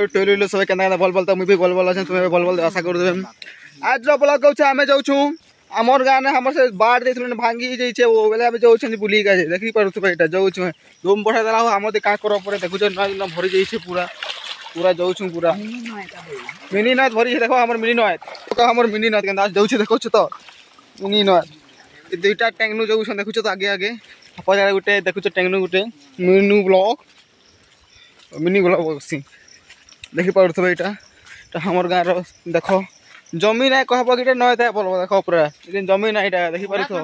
टोइलो सब केना भल भल तो मुई भी भल भल तुम्हें भल भल आशा कर देबे। आज जो ब्लॉग कहू आमे जाऊ छु हमर गाँ ने हमर से बाढ़ देथुन भांगी जइछे ओ बेले आमे जाऊ छु बुली गाजे देखि परथु एटा जाऊ छु रूम बढ़ा देला हम दे का कर परे देखु छ न न भरि जइछे पूरा पूरा जाऊ छु पूरा मिनी नाथ भरि देखो हमर मिनी नाथ तो हमर मिनी नाथ केना जाऊ छु देखो छु तो मिनी नाथ ए दुईटा टेंगनु जाऊ छु देखु छ तो आगे आगे अपन गुटे देखु छ टेंगनु गुटे मिनी ब्लॉग सी देखि पारथबे एटा तो हमर गाँ रो देखो जमीन है कहबो कि नय था बोलबो देखो पूरा लेकिन जमीन है एटा देखि पारथो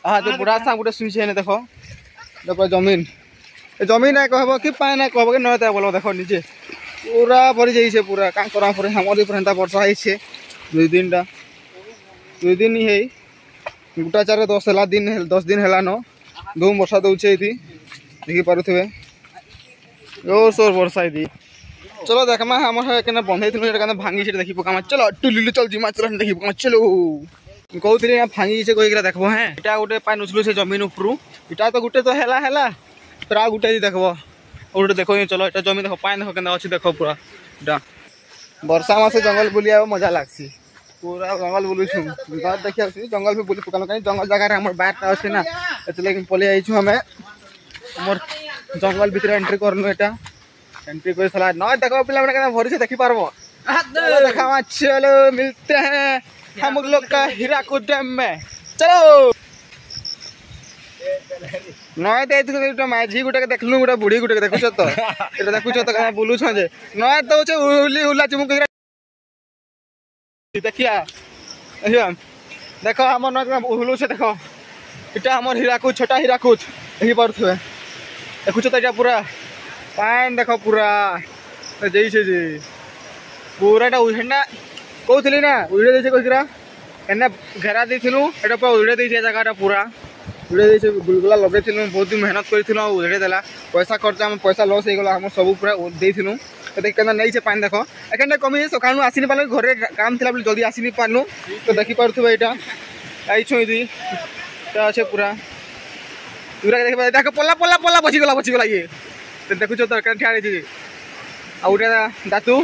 हां तो बुढ़ा सा गुटे सुई छै ने देखो देखो जमीन ए जमीन है कहबो कि पाए ना कहबो कि नय था बोलबो देखो नीचे पूरा भरि जाई छै पूरा का करा परे हमर ऊपर हंता वर्षा है छै दुई दिन ही है गुटा चार 10 दिन हला न धूम वर्षा दउछे इति देखि पारथबे जोर सोर वर्षा इति चलो देखमा हमर केना बंधै थनु एटा केना भांगी छै देखि पकामा चलो टुलिलु चल जिमा चल देखि पकामा चलो कहउतली ना भांगी छै कोइकरा देखबो हैं एटा गुटे पानी उछलु छै जमीन उपरु एटा तो गुटे तो हेला तोरा गुटे देखबो और देखो चलो एटा जमीन देखो पानी देखो केना अछि देखो पूरा एटा वर्षा मासे जंगल बुलिया मजा लागसी पूरा जंगल बुलु छु बात देखि आसी जंगल पे बुली पकानो कहीं जंगल जगह रे हमर बात अछि ना एतले कि पले आइ छु हमें हमर जंगल भीतर एंट्री करनु एटा एंट्री कोई सलाह न देखो पिला बना भरी से देखि पारबो देखा चलो मिलते हैं हम लोग का हीराकुद डैम में चलो नय दे तो माझी गुटे के देखलु गुटे बुढ़ी गुटे के देखु छ तो एटा देखु छ तो का बुलु छ जे नय तो छ उली उला चुमुक देखिया देखो हमर न उहलु से देखो एटा हमर हीराकुद छोटा हीराकुद एही परथवे देखु छ तो एटा पूरा पान देखो पूरा जइसे जे पूराटा उहेना कहउथली ना उड़े देछे कहिरा एना घेरा देथिलु एटा पूरा उड़े देछे जगहटा पूरा उड़े देछे गुलगुला लगेथिलु बहुत दिन मेहनत करिथिलु उड़े देला पैसा खर्चा हम पैसा लॉस हे गेला हम सब पूरा देथिलु तो देख केना नै छे पान देखो एखन कमी सकाळु आसीनी पाले घरे काम थिला बोली जल्दी आसीनी पानु तो देखि परथु एटा आई छु इदी ता छे पूरा पूरा देख पल्ला पल्ला पल्ला बची गला ये तो देखु छ तो ठिया रे छी आ उठा दातु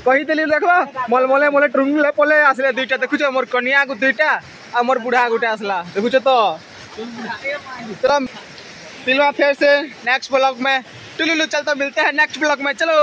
कहि देली देखलो मल मोले ट्रुंगले पले आसले दुईटा देखु छ मोर कनिया को दुईटा आ मोर बुढ़ा गुटे आसला देखु छ तो चलो फिल्म फिर से नेक्स्ट ब्लॉग में टुलुलु चलता मिलते हैं नेक्स्ट ब्लॉग में चलो।